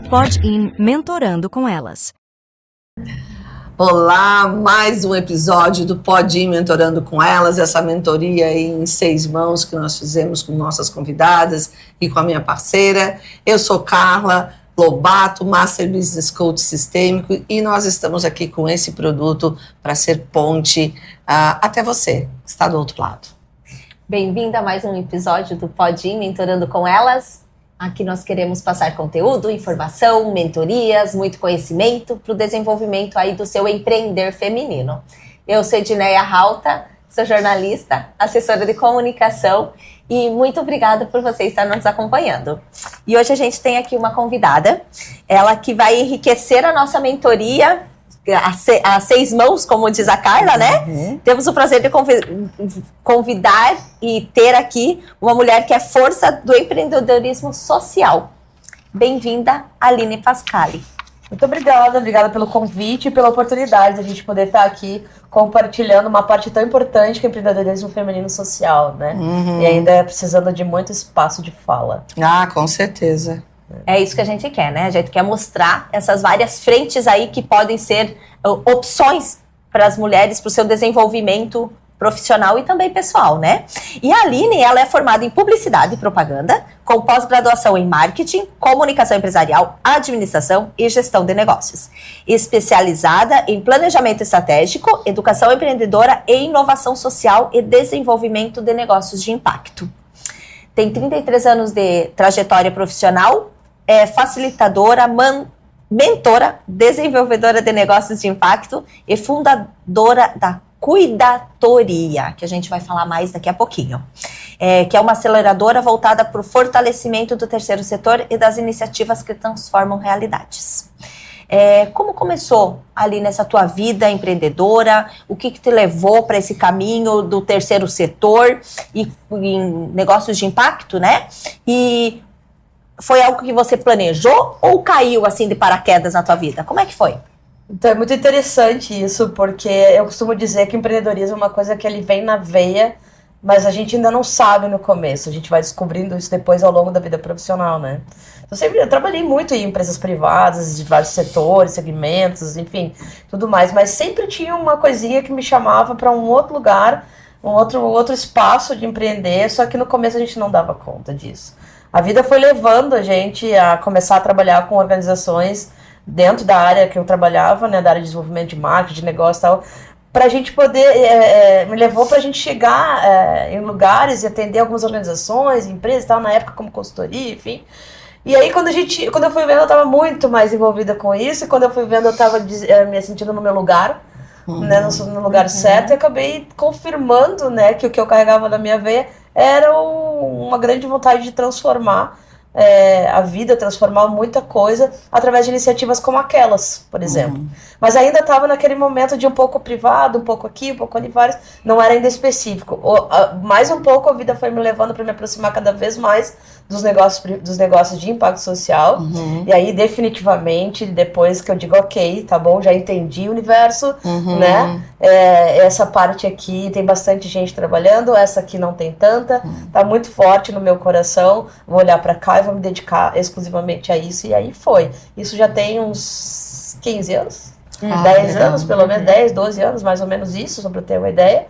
Pod-in Mentorando com Elas. Olá, mais um episódio do Pod-in Mentorando com Elas, essa mentoria em 6 mãos que nós fizemos com nossas convidadas e com a minha parceira. Eu sou Carla Lobato, Master Business Coach Sistêmico, e nós estamos aqui com esse produto para ser ponte até você, que está do outro lado. Bem-vinda a mais um episódio do Pod-in Mentorando com Elas. Aqui nós queremos passar conteúdo, informação, mentorias, muito conhecimento para o desenvolvimento aí do seu empreender feminino. Eu sou Edneia Rauta, sou jornalista, assessora de comunicação e muito obrigada por você estar nos acompanhando. E hoje a gente tem aqui uma convidada, ela que vai enriquecer a nossa mentoria a 6 mãos, como diz a Carla, né? Uhum. Temos o prazer de convidar e ter aqui uma mulher que é força do empreendedorismo social. Bem-vinda, Aline Pascali. Muito obrigada pelo convite e pela oportunidade de a gente poder estar aqui compartilhando uma parte tão importante que é o empreendedorismo feminino social, né? Uhum. E ainda precisando de muito espaço de fala. Ah, com certeza. É isso que a gente quer, né? A gente quer mostrar essas várias frentes aí que podem ser opções para as mulheres, para o seu desenvolvimento profissional e também pessoal, né? E a Aline, ela é formada em Publicidade e Propaganda, com pós-graduação em Marketing, Comunicação Empresarial, Administração e Gestão de Negócios. Especializada em Planejamento Estratégico, Educação Empreendedora e Inovação Social e Desenvolvimento de Negócios de Impacto. Tem 33 anos de trajetória profissional, é facilitadora, mentora, desenvolvedora de negócios de impacto e fundadora da Cuidatoria, que a gente vai falar mais daqui a pouquinho, que é uma aceleradora voltada para o fortalecimento do terceiro setor e das iniciativas que transformam realidades. Como começou ali nessa tua vida empreendedora? O que te levou para esse caminho do terceiro setor e em negócios de impacto, né? E foi algo que você planejou ou caiu assim de paraquedas na tua vida? Como é que foi? Então é muito interessante isso, porque eu costumo dizer que o empreendedorismo é uma coisa que ele vem na veia, mas a gente ainda não sabe no começo. A gente vai descobrindo isso depois ao longo da vida profissional, né? Eu trabalhei muito em empresas privadas, de vários setores, segmentos, enfim, tudo mais, mas sempre tinha uma coisinha que me chamava para um outro lugar, um outro espaço de empreender, só que no começo a gente não dava conta disso. A vida foi levando a gente a começar a trabalhar com organizações dentro da área que eu trabalhava, né, da área de desenvolvimento de marketing, de negócio e tal, para a gente poder, me levou para a gente chegar em lugares e atender algumas organizações, empresas e tal, na época como consultoria, enfim. E aí quando eu fui vendo, eu estava muito mais envolvida com isso, e quando eu fui vendo, eu estava me sentindo no meu lugar, né, no lugar certo, e acabei confirmando, né, que o que eu carregava na minha veia era uma grande vontade de transformar a vida, transformar muita coisa através de iniciativas como aquelas, por exemplo. Mas ainda estava naquele momento de um pouco privado, um pouco aqui, um pouco ali, vários, não era ainda específico. Mais um pouco a vida foi me levando para me aproximar cada vez mais dos negócios de impacto social. E aí definitivamente, depois que eu digo ok, tá bom, já entendi o universo, né? Essa parte aqui tem bastante gente trabalhando, essa aqui não tem tanta, tá muito forte no meu coração, vou olhar para cá e vou me dedicar exclusivamente a isso, e aí foi. Isso já tem uns 15 anos, 10 anos, pelo menos 10, 12 anos, mais ou menos isso, só para ter uma ideia.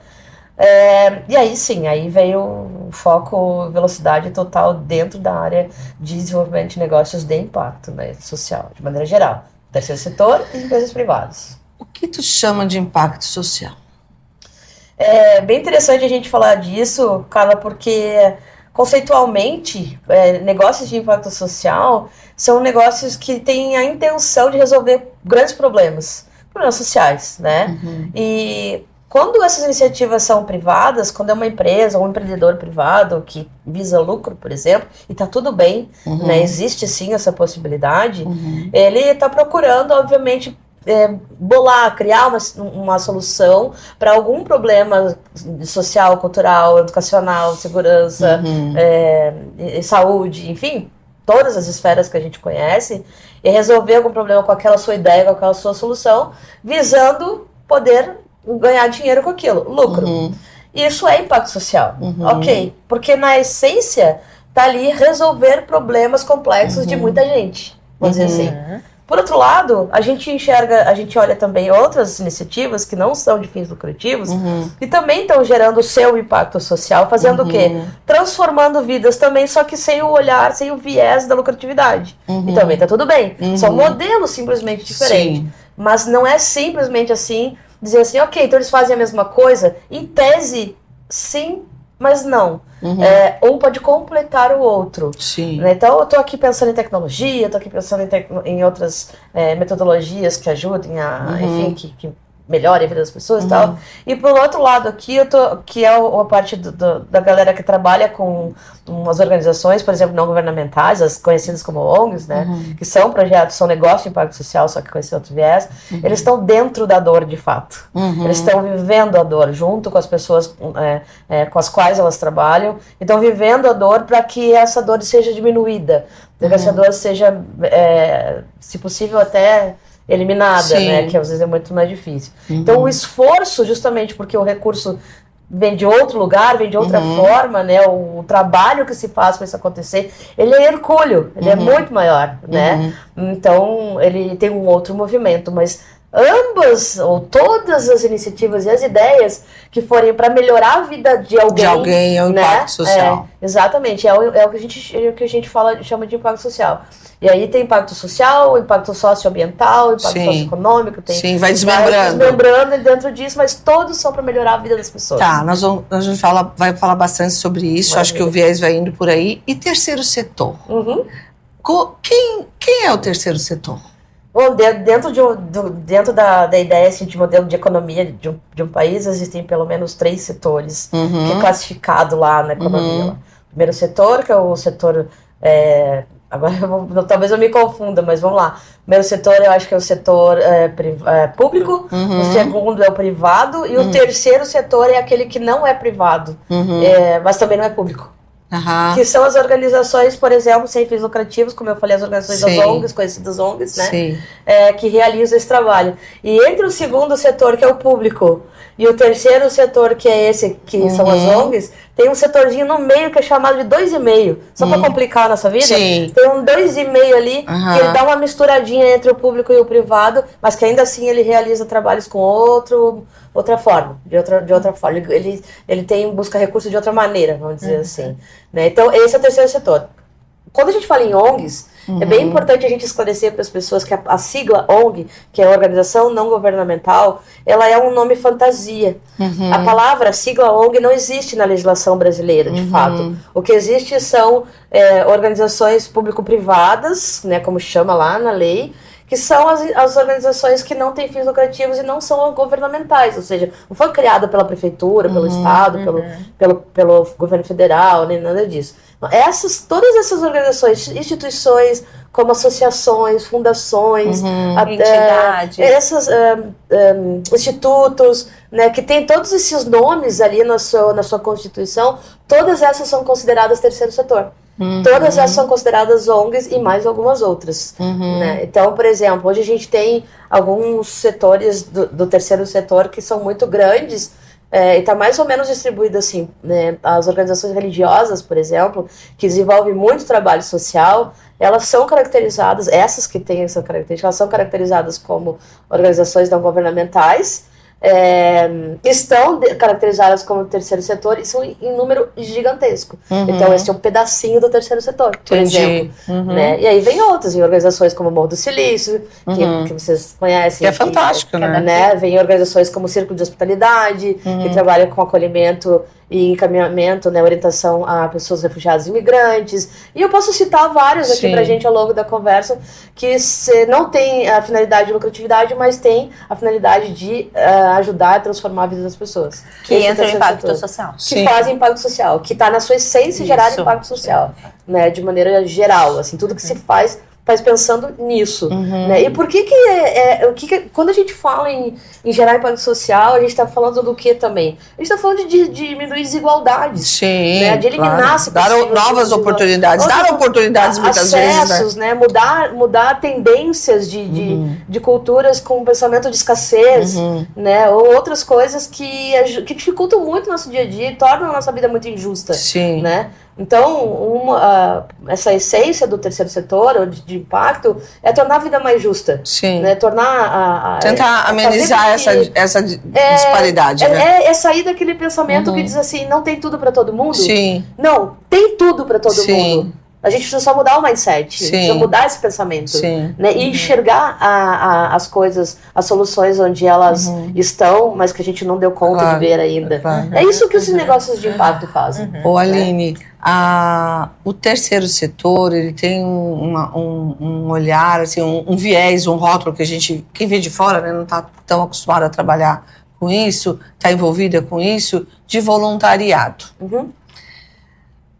E aí sim, aí veio o foco, velocidade total dentro da área de desenvolvimento de negócios de impacto, né, social, de maneira geral. Terceiro setor e empresas privadas. O que tu chama de impacto social? É bem interessante a gente falar disso, Carla, porque conceitualmente, negócios de impacto social são negócios que têm a intenção de resolver grandes problemas sociais, né? E quando essas iniciativas são privadas, quando é uma empresa ou um empreendedor privado que visa lucro, por exemplo, e está tudo bem, né? Existe sim essa possibilidade, ele está procurando, obviamente, criar uma solução para algum problema social, cultural, educacional, segurança, saúde, enfim, todas as esferas que a gente conhece, e resolver algum problema com aquela sua ideia, com aquela sua solução, visando poder ganhar dinheiro com aquilo, lucro. Isso é impacto social, ok? Porque na essência tá ali resolver problemas complexos de muita gente, vamos dizer assim. Por outro lado, a gente olha também outras iniciativas que não são de fins lucrativos e também estão gerando o seu impacto social, fazendo o quê? Transformando vidas também, só que sem o olhar, sem o viés da lucratividade. E também tá tudo bem. São modelos simplesmente diferentes. Sim. Mas não é simplesmente assim, dizer assim, ok, então eles fazem a mesma coisa. Em tese, sim, mas não. Um pode completar o outro. Sim. Né? Então, eu estou aqui pensando em tecnologia, estou aqui pensando em outras metodologias que ajudem a, enfim, que melhorem a vida das pessoas e tal. E, por outro lado, aqui, que é a parte da galera que trabalha com umas organizações, por exemplo, não governamentais, as conhecidas como ONGs, né? Que são projetos, são negócios de impacto social, só que com esse outro viés. Eles estão dentro da dor, de fato. Eles estão vivendo a dor, junto com as pessoas com as quais elas trabalham, e estão vivendo a dor para que essa dor seja diminuída, para que essa dor seja, se possível, até eliminada, né? Que às vezes é muito mais difícil. Então, o esforço, justamente porque o recurso vem de outro lugar, vem de outra forma, né? O trabalho que se faz para isso acontecer, ele é hercúleo, ele é muito maior, né? Então, ele tem um outro movimento, mas ambas, ou todas as iniciativas e as ideias que forem para melhorar a vida de alguém, é o impacto social. Exatamente, é o que a gente chama de impacto social. E aí tem impacto social, impacto socioambiental, impacto socioeconômico, tem vai desmembrando. Desmembrando dentro disso, mas todos são para melhorar a vida das pessoas. Tá, a gente vai falar bastante sobre isso, acho que o viés vai indo por aí. E terceiro setor? Quem é o terceiro setor? Bom, dentro da ideia assim, de modelo de economia de um país, existem pelo menos 3 setores que é classificado lá na economia. O primeiro setor, que é o setor... agora talvez eu me confunda, mas vamos lá. O primeiro setor eu acho que é o setor público, o segundo é o privado, e o terceiro setor é aquele que não é privado, mas também não é público. Que são as organizações, por exemplo, sem fins lucrativos, como eu falei, as organizações das ONGs, conhecidas ONGs, né? Que realizam esse trabalho. E entre o segundo setor, que é o público, e o terceiro setor, que é esse, que são as ONGs, tem um setorzinho no meio que é chamado de 2,5. Só para complicar a nossa vida, tem um 2,5 ali, que ele dá uma misturadinha entre o público e o privado, mas que ainda assim ele realiza trabalhos com outra forma, de outra forma. Ele busca recursos de outra maneira, vamos dizer assim. Né? Então, esse é o terceiro setor. Quando a gente fala em ONGs, é bem importante a gente esclarecer para as pessoas que a sigla ONG, que é Organização Não Governamental, ela é um nome fantasia. A palavra, a sigla ONG, não existe na legislação brasileira, de fato. O que existe são organizações público-privadas, né, como chama lá na lei, que são as organizações que não têm fins lucrativos e não são governamentais, ou seja, não foi criada pela prefeitura, pelo Estado, pelo governo federal, nem nada disso. Todas essas organizações, instituições, como associações, fundações, entidades, institutos, né, que tem todos esses nomes ali na sua Constituição, todas essas são consideradas terceiro setor. Todas essas são consideradas ONGs e mais algumas outras. Né? Então, por exemplo, hoje a gente tem alguns setores do terceiro setor que são muito grandes, e está mais ou menos distribuído assim, né? As organizações religiosas, por exemplo, que desenvolvem muito trabalho social, elas são caracterizadas, essas que têm essa característica, elas são caracterizadas como organizações não governamentais, estão caracterizadas como terceiro setor e são em número gigantesco. Então, esse é um pedacinho do terceiro setor, por exemplo. Né? E aí vem outras, organizações como o Morro do Silício, que vocês conhecem. Que é fantástico, né? Vem organizações como o Círculo de Hospitalidade, que trabalham com acolhimento e encaminhamento, né, orientação a pessoas refugiadas e imigrantes. E eu posso citar vários aqui pra gente ao longo da conversa, que não tem a finalidade de lucratividade, mas tem a finalidade de ajudar a transformar a vida das pessoas. Que entra em impacto social. Que fazem impacto social, que está na sua essência gerar impacto social, né, de maneira geral, assim, tudo que se faz mas pensando nisso, né? E por que quando a gente fala em gerar impacto social, a gente está falando do que também? A gente está falando de diminuir desigualdades, Sim, né? De eliminar, se dar possível, novas oportunidades, dar oportunidades muitas acessos, vezes, né? Mudar tendências de culturas com pensamento de escassez, né? Ou outras coisas que dificultam muito o nosso dia a dia e tornam a nossa vida muito injusta, Sim. né? Então, essa essência do terceiro setor, ou de impacto, é tornar a vida mais justa. Sim. Né? Tentar amenizar essa disparidade, né? É sair daquele pensamento que diz assim, não tem tudo para todo mundo. Sim. Não, tem tudo para todo mundo. A gente precisa só mudar o mindset, precisa mudar esse pensamento, né? E enxergar as coisas, as soluções onde elas estão, mas que a gente não deu conta de ver ainda. É isso que os negócios de impacto fazem. Ô, Aline, o terceiro setor, ele tem um olhar, assim, um viés, um rótulo que quem vê de fora, né, não está tão acostumado a trabalhar com isso, está envolvida com isso, de voluntariado.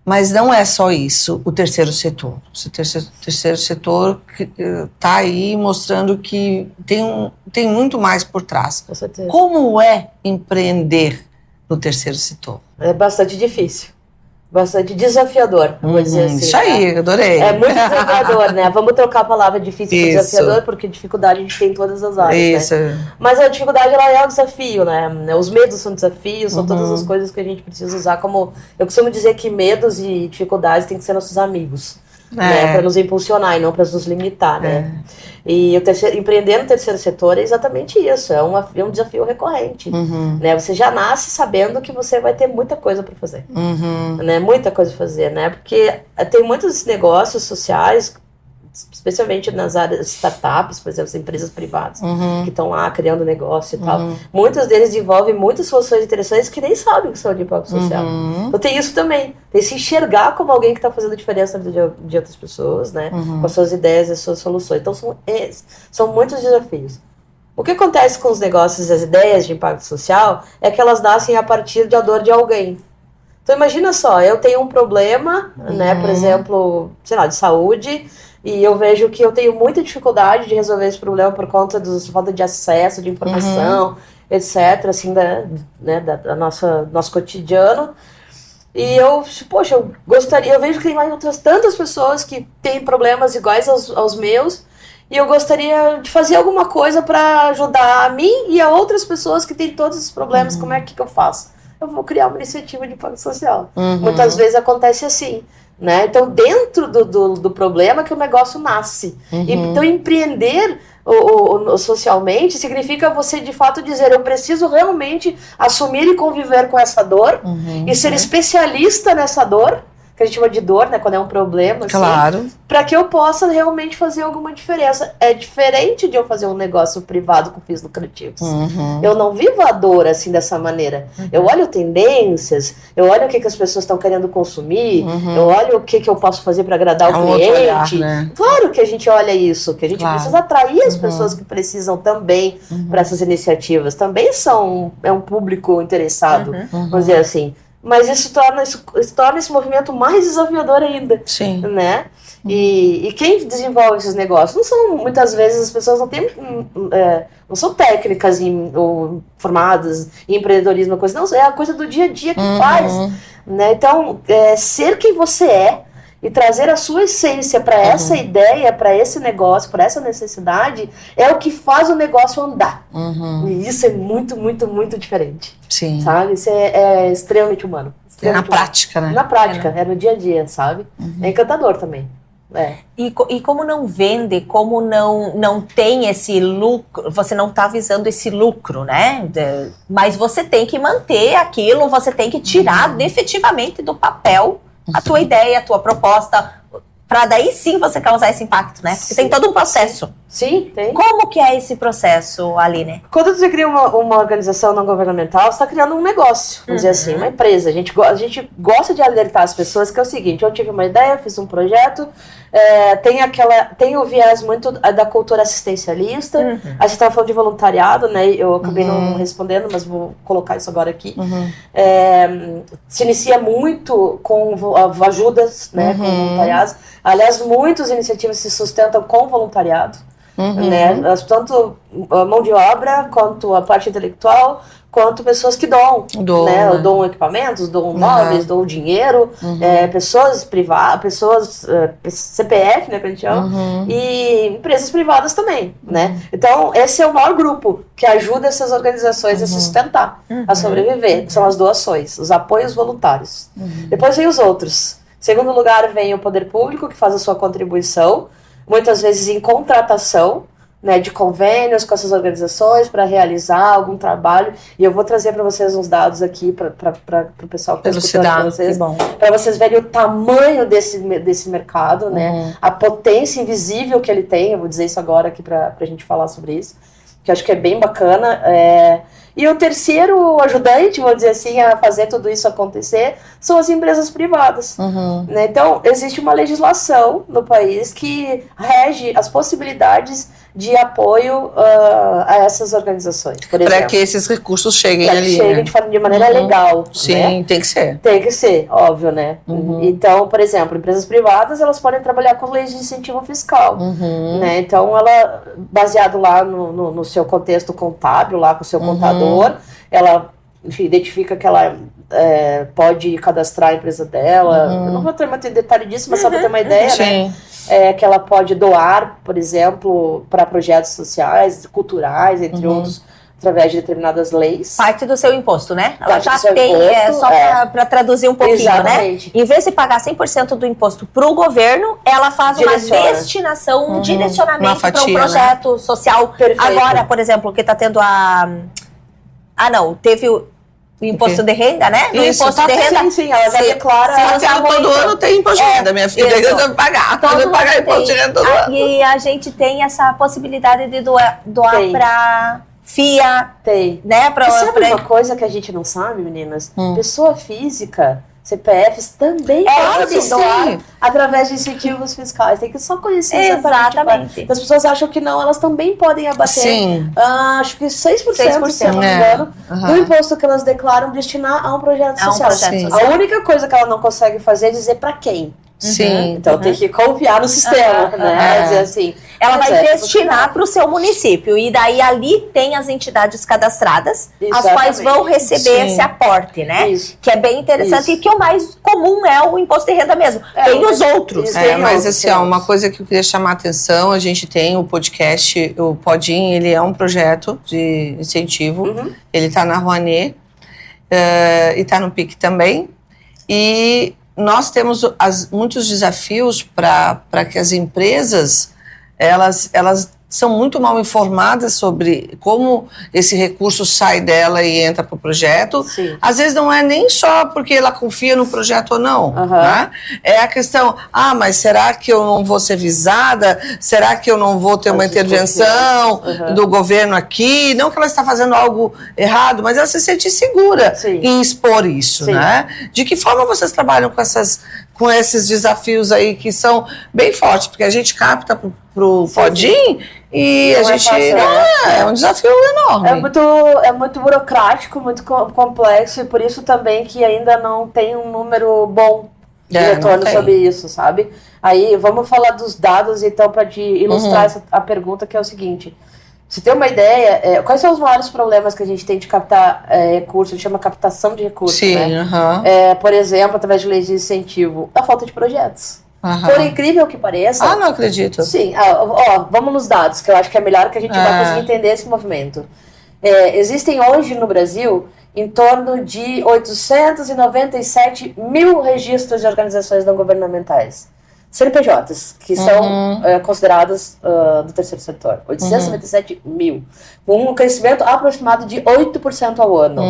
Mas não é só isso, o terceiro setor. O terceiro setor está aí mostrando que tem muito mais por trás. Com certeza. Como é empreender no terceiro setor? É bastante difícil. Bastante desafiador, vou dizer assim. Isso aí, né? adorei. É muito desafiador, né? Vamos trocar a palavra difícil por desafiador, porque dificuldade a gente tem em todas as áreas, isso. Né? Mas a dificuldade, ela é um desafio, né? Os medos são desafios, são todas as coisas que a gente precisa usar como... Eu costumo dizer que medos e dificuldades têm que ser nossos amigos, né? Para nos impulsionar e não para nos limitar, né? E empreender no terceiro setor é exatamente isso, é um desafio recorrente, né? Você já nasce sabendo que você vai ter muita coisa para fazer, né? Muita coisa para fazer, né? Porque tem muitos negócios sociais, especialmente nas áreas de startups, por exemplo, as empresas privadas que estão lá criando negócio e tal. Muitos deles desenvolvem muitas soluções interessantes que nem sabem que são de impacto social. Então tem isso também. Tem se enxergar como alguém que está fazendo diferença na vida de outras pessoas, né? Com as suas ideias e as suas soluções. Então são muitos desafios. O que acontece com os negócios e as ideias de impacto social é que elas nascem a partir da dor de alguém. Então imagina só, eu tenho um problema, né? Por exemplo, sei lá, de saúde, e eu vejo que eu tenho muita dificuldade de resolver esse problema por conta da falta de acesso, de informação, etc., assim, da nosso cotidiano. E eu vejo que tem mais outras tantas pessoas que têm problemas iguais aos meus, e eu gostaria de fazer alguma coisa para ajudar a mim e a outras pessoas que têm todos esses problemas. Como é que eu faço? Eu vou criar uma iniciativa de impacto social. Muitas vezes acontece assim. Né? Então, dentro do problema que o negócio nasce. Então, empreender socialmente significa você, de fato, dizer eu preciso realmente assumir e conviver com essa dor e ser especialista nessa dor, que a gente chama de dor, né, quando é um problema, claro, assim, para que eu possa realmente fazer alguma diferença. É diferente de eu fazer um negócio privado com fins lucrativos. Eu não vivo a dor assim dessa maneira. Eu olho tendências, eu olho o que as pessoas estão querendo consumir, eu olho o que eu posso fazer para agradar o cliente. Olhar, né? Claro que a gente olha isso, que a gente precisa atrair as pessoas que precisam também para essas iniciativas. Também é um público interessado, vamos dizer assim. Mas isso torna esse movimento mais desafiador ainda. Sim. Né? E quem desenvolve esses negócios? Não são, muitas vezes, as pessoas não são técnicas ou formadas em empreendedorismo, coisa, não, é a coisa do dia a dia que faz. Né? Então, ser quem você é e trazer a sua essência para essa ideia, para esse negócio, para essa necessidade, é o que faz o negócio andar. E isso é muito, muito, muito diferente. Sim. Sabe? Isso é extremamente humano. Extremamente prática, né? Na prática, é no dia a dia, sabe? É encantador também. E como não vende, como não tem esse lucro, você não está visando esse lucro, né? Mas você tem que manter aquilo, você tem que tirar efetivamente do papel a tua ideia, a tua proposta, para daí sim você causar esse impacto, né? Porque tem todo um processo. Sim, tem. Como que é esse processo, Aline? Quando você cria uma organização não governamental, você está criando um negócio, vamos dizer assim, uma empresa. A gente gosta de alertar as pessoas que é o seguinte: eu tive uma ideia, fiz um projeto, tem o viés muito da cultura assistencialista. A gente estava falando de voluntariado, né? Eu acabei não respondendo, mas vou colocar isso agora aqui. Se inicia muito com ajudas, né? Com voluntariados. Aliás, muitas iniciativas se sustentam com voluntariado. Né? Tanto a mão de obra, quanto a parte intelectual, quanto pessoas que doam, né? Doam equipamentos, doam móveis, doam dinheiro, pessoas privadas, pessoas CPF, né, que a gente chama, e empresas privadas também, né? Então, esse é o maior grupo que ajuda essas organizações a sustentar, a sobreviver, são as doações, os apoios voluntários. Depois vem os outros. Em segundo lugar, vem o poder público, que faz a sua contribuição, muitas vezes em contratação, né, de convênios com essas organizações para realizar algum trabalho. E eu vou trazer para vocês uns dados aqui para o pessoal que está escutando vocês, para vocês verem o tamanho desse mercado, né, a potência invisível que ele tem. Eu vou dizer isso agora aqui para a gente falar sobre isso, que eu acho que é bem bacana. E o terceiro ajudante, vou dizer assim, a fazer tudo isso acontecer, são as empresas privadas. Né? Então, existe uma legislação no país que rege as possibilidades de apoio a essas organizações, por exemplo. Para que esses recursos cheguem pra ali. Que cheguem de maneira legal. Sim, né? tem que ser. Tem que ser, óbvio, né? Então, por exemplo, empresas privadas, elas podem trabalhar com leis de incentivo fiscal. Né? Então, ela, baseado lá no seu contexto contábil, lá com o seu contador, ela, enfim, identifica que ela pode cadastrar a empresa dela. Eu não vou ter muito detalhe disso, mas só para ter uma ideia, né? Que ela pode doar, por exemplo, para projetos sociais, culturais, entre outros, através de determinadas leis. Parte do seu imposto, né? Ela Parte já do seu tem, imposto, só para traduzir um pouquinho, Exatamente. né? Em vez de pagar 100% do imposto para o governo, ela faz uma destinação, um direcionamento para um projeto social. Perfeito. Agora, por exemplo, que está tendo teve o imposto de renda, né? No Isso, imposto de renda. Sim, ela já declara. Todo ano tem imposto de renda, minha filha. Eu tenho que pagar. Eu tenho que pagar imposto de renda todo ano. E a gente tem essa possibilidade de doar para FIA. Tem. Né? E sabe uma coisa que a gente não sabe, meninas? Pessoa física, CPFs, também podem doar através de incentivos fiscais. Tem que só conhecer exatamente. Então, as pessoas acham que não, elas também podem abater. Acho que 6%, se eu não me engano, do imposto que elas declaram destinar a um projeto social. A única coisa que ela não consegue fazer é dizer para quem. Então tem que confiar no sistema, né? Dizer assim, ela vai destinar para o seu município. E daí ali tem as entidades cadastradas, as quais vão receber esse aporte, né? Que é bem interessante e que o mais comum é o imposto de renda mesmo. Tem os outros. Mas assim, uma coisa que eu queria chamar a atenção, a gente tem o podcast, o Podim, ele é um projeto de incentivo. Ele está na Rouanet e está no PIC também. E nós temos muitos desafios para que as empresas, elas são muito mal informadas sobre como esse recurso sai dela e entra para o projeto. Às vezes não é nem só porque ela confia no projeto ou não. Né? É a questão, mas será que eu não vou ser visada? Será que eu não vou ter uma intervenção do governo aqui? Não que ela está fazendo algo errado, mas ela se sente segura em expor isso. Né? De que forma vocês trabalham com esses desafios aí que são bem fortes? Porque a gente capta pro Podim e a gente é um desafio enorme. É muito burocrático, muito complexo, e por isso também que ainda não tem um número bom de retorno sobre isso, sabe? Aí vamos falar dos dados, então, para te ilustrar a pergunta, que é o seguinte: você tem uma ideia, quais são os maiores problemas que a gente tem de captar recursos? A gente chama captação de recursos, né? Por exemplo, através de leis de incentivo, a falta de projetos. Por incrível que pareça... não acredito. Sim, vamos nos dados, que eu acho que é melhor que a gente vai conseguir entender esse movimento. Existem hoje no Brasil em torno de 897 mil registros de organizações não governamentais. CNPJs, que são consideradas do terceiro setor. 897 mil. Com um crescimento aproximado de 8% ao ano.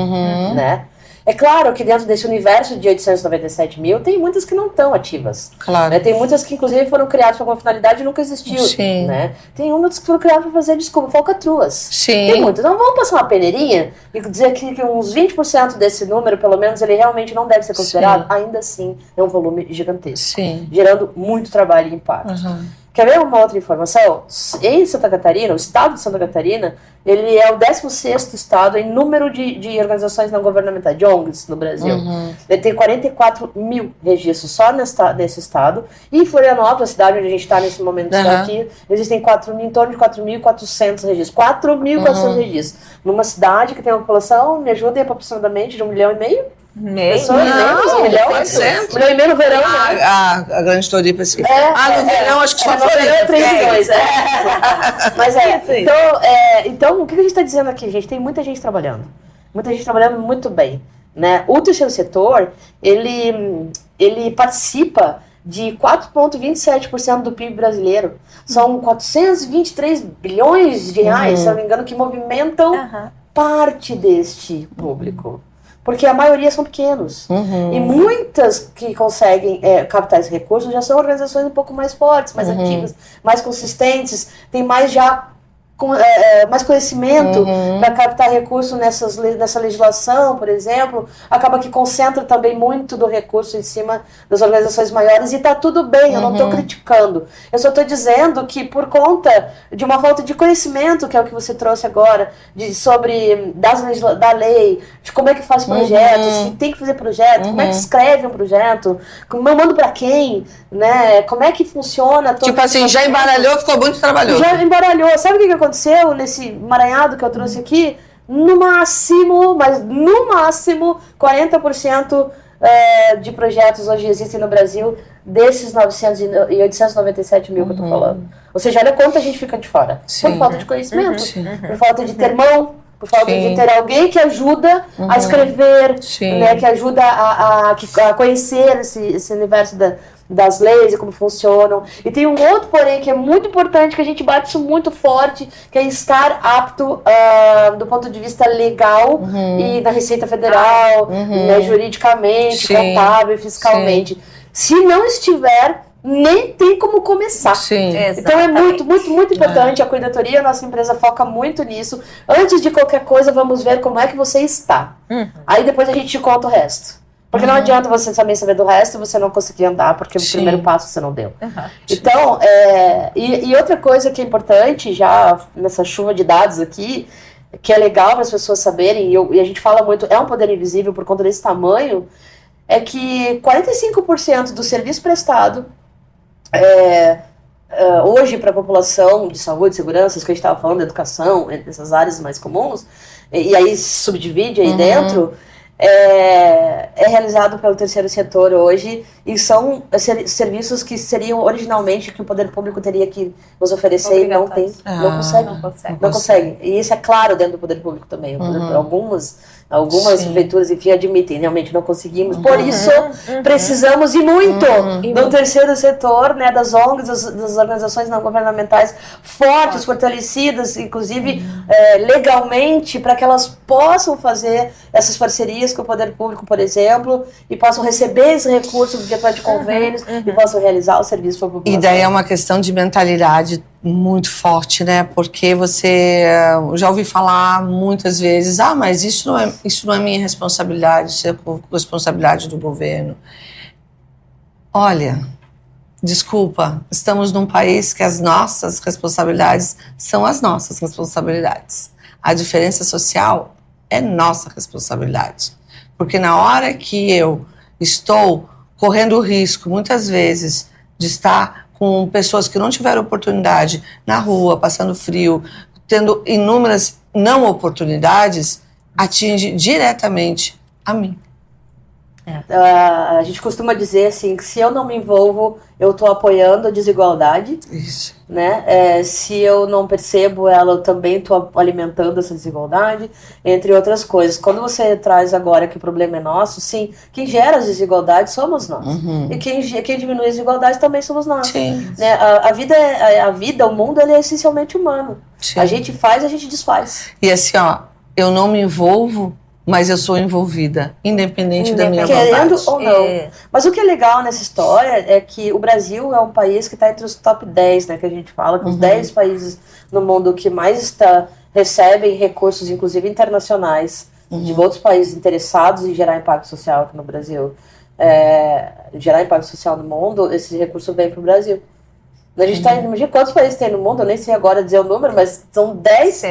Né? É claro que dentro desse universo de 897 mil, tem muitas que não estão ativas. Claro. Né? Tem muitas que, inclusive, foram criadas para alguma finalidade e nunca existiu. Sim. Né? Tem umas que foram criadas para fazer, desculpa, falcatruas. Sim. Tem muitas. Então, vamos passar uma peneirinha e dizer que uns 20% desse número, pelo menos, ele realmente não deve ser considerado. Sim. Ainda assim, é um volume gigantesco. Sim. Gerando muito trabalho e impacto. Uhum. Quer ver uma outra informação? Em Santa Catarina, o estado de Santa Catarina, ele é o 16º estado em número de organizações não governamentais, de ONGs no Brasil. Uhum. Ele tem 44 mil registros só nesse estado. E em Florianópolis, a cidade onde a gente está nesse momento aqui, existem em torno de 4.400 registros. 4.400 registros. Numa cidade que tem uma população, me ajudem, aproximadamente de 1,5 milhão. Pessoas, Não, 1 milhão? 400. 1,5 milhão no verão, né? A grande Floripa, assim. No verão, acho que só no verão é 3 milhões. Mas então, o que a gente está dizendo aqui, gente? Tem muita gente trabalhando. Muita gente trabalhando muito bem. Né? O terceiro setor, ele participa de 4,27% do PIB brasileiro. São 423 bilhões de reais, se não me engano, que movimentam parte deste público. Porque a maioria são pequenos. E muitas que conseguem captar esses recursos já são organizações um pouco mais fortes, mais antigas, mais consistentes, têm mais mais conhecimento para captar recurso nessa legislação, por exemplo, acaba que concentra também muito do recurso em cima das organizações maiores e está tudo bem, eu não estou criticando. Eu só estou dizendo que por conta de uma falta de conhecimento, que é o que você trouxe agora, sobre da lei, de como é que faz projetos, se tem que fazer projeto, como é que escreve um projeto, como eu mando para quem, né? Como é que funciona. Tipo assim, já embaralhou, ficou muito trabalhoso. Já embaralhou. Sabe o que aconteceu nesse emaranhado que eu trouxe aqui? No máximo 40% de projetos hoje existem no Brasil, desses 897 mil que eu tô falando. Ou seja, olha quanto a gente fica de fora. Por falta de conhecimento, por falta de ter mão, por falta de ter alguém que ajuda a escrever, né, que ajuda a conhecer esse universo das leis e como funcionam. E tem um outro, porém, que é muito importante, que a gente bate isso muito forte, que é estar apto do ponto de vista legal e da Receita Federal, né, juridicamente, contábil, fiscalmente. Se não estiver, nem tem como começar. Então é muito, muito, muito importante. A Cuidatoria, a nossa empresa, foca muito nisso. Antes de qualquer coisa, vamos ver como é que você está. Aí depois a gente te conta o resto. Porque não adianta você também saber do resto e você não conseguir andar, porque o primeiro passo você não deu. Então, e outra coisa que é importante, já nessa chuva de dados aqui, que é legal para as pessoas saberem, e a gente fala muito, é um poder invisível por conta desse tamanho, é que 45% do serviço prestado hoje para a população de saúde, segurança, que a gente estava falando, educação, essas áreas mais comuns, e aí subdivide aí dentro, é realizado pelo terceiro setor hoje, e são serviços que seriam originalmente que o poder público teria que nos oferecer e não tem, não consegue. E isso é claro dentro do poder público também. Algumas prefeituras, enfim, admitem, realmente não conseguimos. Por isso, precisamos e muito do terceiro setor, né, das ONGs, das organizações não governamentais fortes, fortalecidas, inclusive legalmente, para que elas possam fazer essas parcerias com o poder público, por exemplo, e possam receber esse recurso de através de convênios e possam realizar o serviço para a população. E daí é uma questão de mentalidade muito forte, né? Porque você já ouvi falar muitas vezes, mas isso não é minha responsabilidade, isso é responsabilidade do governo. Olha, desculpa, estamos num país que as nossas responsabilidades são as nossas responsabilidades. A diferença social é nossa responsabilidade. Porque na hora que eu estou correndo o risco, muitas vezes, de estar com pessoas que não tiveram oportunidade na rua, passando frio, tendo inúmeras não oportunidades, atinge diretamente a mim. A gente costuma dizer assim, que se eu não me envolvo, eu estou apoiando a desigualdade. Isso. Né? Se eu não percebo ela, eu também estou alimentando essa desigualdade, entre outras coisas. Quando você traz agora que o problema é nosso, sim, quem gera as desigualdades somos nós. E quem diminui as desigualdades também somos nós. Né? A vida, o mundo, ele é essencialmente humano. Sim. A gente faz, a gente desfaz. E assim, eu não me envolvo mas eu sou envolvida, independente da minha Querendo vontade. ou não. Mas o que é legal nessa história é que o Brasil é um país que está entre os top 10, né, que a gente fala, que os 10 países no mundo que mais recebem recursos, inclusive internacionais, de outros países interessados em gerar impacto social aqui no Brasil. Gerar impacto social no mundo, esse recurso vem para o Brasil. A gente imagina quantos países tem no mundo, eu nem sei agora dizer o número, mas são 10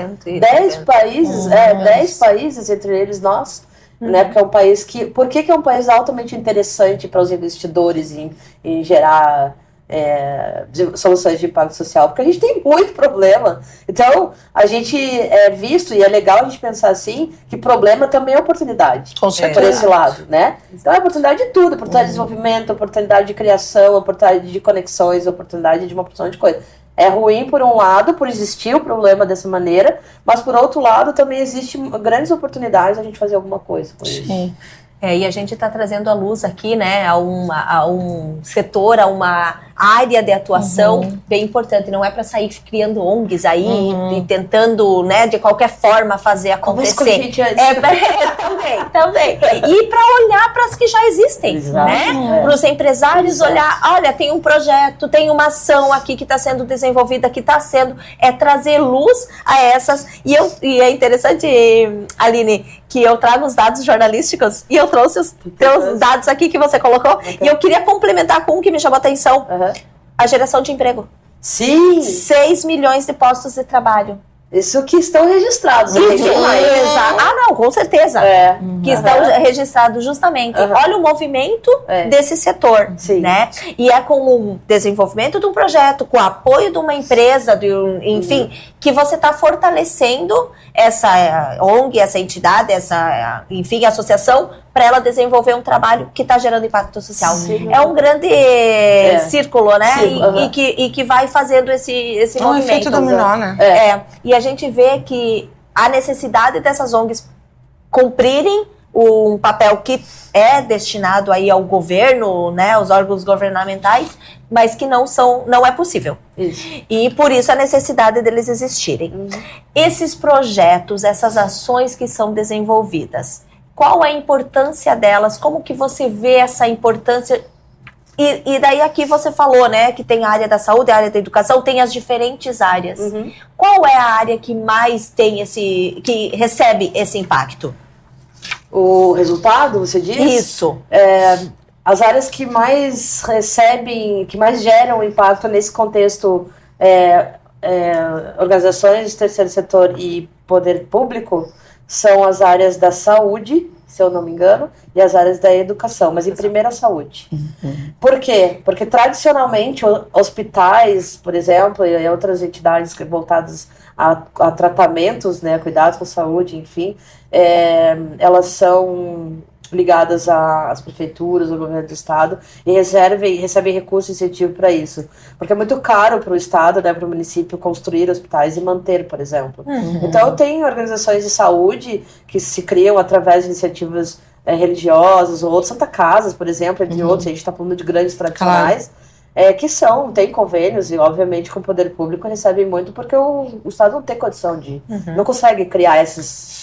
países, 10 países, entre eles nós, né? Porque é um país que... Por que é um país altamente interessante para os investidores em gerar soluções de impacto social? Porque a gente tem muito problema. Então, a gente é visto, e é legal a gente pensar assim, que problema também é oportunidade. Com certeza. Por esse lado, né? Então, é oportunidade de tudo. Oportunidade de desenvolvimento, oportunidade de criação, oportunidade de conexões, oportunidade de uma porção de coisa. É ruim por um lado, por existir o problema dessa maneira, mas por outro lado também existem grandes oportunidades a gente fazer alguma coisa com isso. Sim. E a gente está trazendo a luz aqui, né, a um setor, a uma área de atuação bem importante. Não é para sair criando ONGs aí e tentando, né, de qualquer forma fazer acontecer. Também. E para olhar para as que já existem, né? Para os empresários olhar, olha, tem um projeto, tem uma ação aqui que está sendo desenvolvida, que está sendo, trazer luz a essas. E é interessante, Aline, que eu trago os dados jornalísticos e eu trouxe os teus dados aqui que você colocou. E eu queria complementar com um que me chamou a atenção. A geração de emprego. Sim! 6 milhões de postos de trabalho. Isso que estão registrados. Não, com certeza. Que estão registrados justamente. Olha o movimento desse setor. Sim. Né? E é com o desenvolvimento de um projeto, com o apoio de uma empresa, enfim, que você está fortalecendo essa ONG, essa entidade, essa, enfim, associação, para ela desenvolver um trabalho que está gerando impacto social. Sim. É um grande círculo, né? E que vai fazendo esse movimento. Um efeito dominó, né? E a gente vê que a necessidade dessas ONGs cumprirem um papel que é destinado aí ao governo, né, aos órgãos governamentais, mas que não é possível. Isso. E por isso a necessidade deles existirem. Esses projetos, essas ações que são desenvolvidas, qual é a importância delas? Como que você vê essa importância? E daí aqui você falou, né, que tem a área da saúde, a área da educação, tem as diferentes áreas. Qual é a área que mais tem que recebe esse impacto? O resultado, você diz? Isso. As áreas que mais recebem, que mais geram impacto nesse contexto, organizações de terceiro setor e poder público, são as áreas da saúde, se eu não me engano, e as áreas da educação, mas em primeiro a saúde. Por quê? Porque tradicionalmente hospitais, por exemplo, e outras entidades voltadas a tratamentos, né, cuidados com saúde, enfim, elas são ligadas às prefeituras, ao governo do estado, e recebem recursos e incentivo para isso. Porque é muito caro para o estado, né, para o município construir hospitais e manter, por exemplo. Então, tem organizações de saúde que se criam através de iniciativas religiosas, ou outras, Santa Casas, por exemplo, entre outros, a gente está falando de grandes tradicionais, que tem convênios e, obviamente, com o poder público recebem muito, porque o estado não tem condição de... não consegue criar essas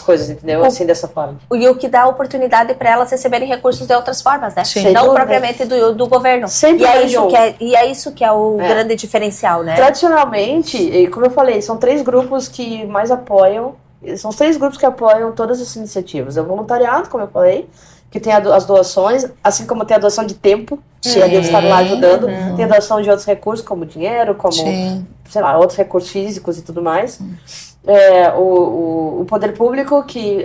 coisas, entendeu? Assim, dessa forma. E o que dá oportunidade para elas receberem recursos de outras formas, né? Sim. Não propriamente do governo. Sempre E é isso que é o grande diferencial, né? Tradicionalmente, como eu falei, são 3 grupos que mais apoiam, são os 3 grupos que apoiam todas as iniciativas. É o voluntariado, como eu falei, que tem as doações, assim como tem a doação de tempo, que é Deus estar lá ajudando, tem a doação de outros recursos, como dinheiro, como, sei lá, outros recursos físicos e tudo mais. O poder público que